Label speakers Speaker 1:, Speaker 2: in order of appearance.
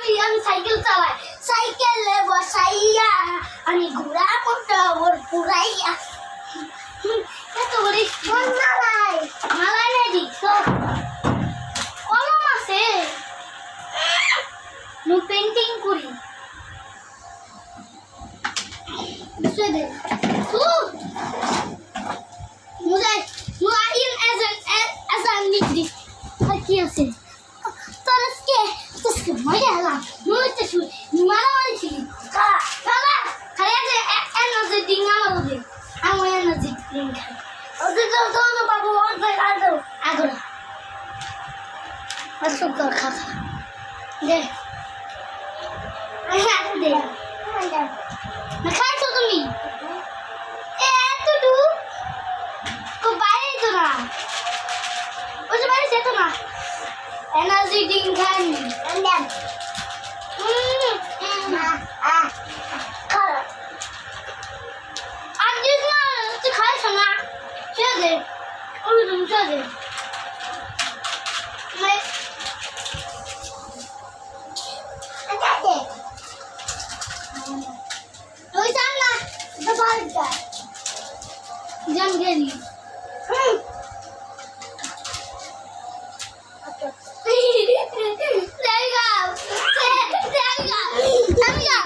Speaker 1: আমি সাইকেল চালাই সাইকেলে বসাইয়া আমি ঘোড়া করতে ওর পুরাইয়া এত বড় মালাই মালাই নাই দিছো কলম আছে নু পেইন্টিং করি বুঝে দে মুজাই নু আইন as an nigri কি আছে তোরকে মজা হলাম মুইতে শুই মারামারি ছিল বাবা খালি আছে এনার্জি ডিং আমার ওদের আমি এনার্জি ডিং খাই ওদের তো বাবু অনেক আগরা আসো কর খা দে দে না খাইছো তুমি এতটু তো বাইরে তো না ওই যে বাইরে যেত না এনার্জি ডিং খাই দেন Jangan gini.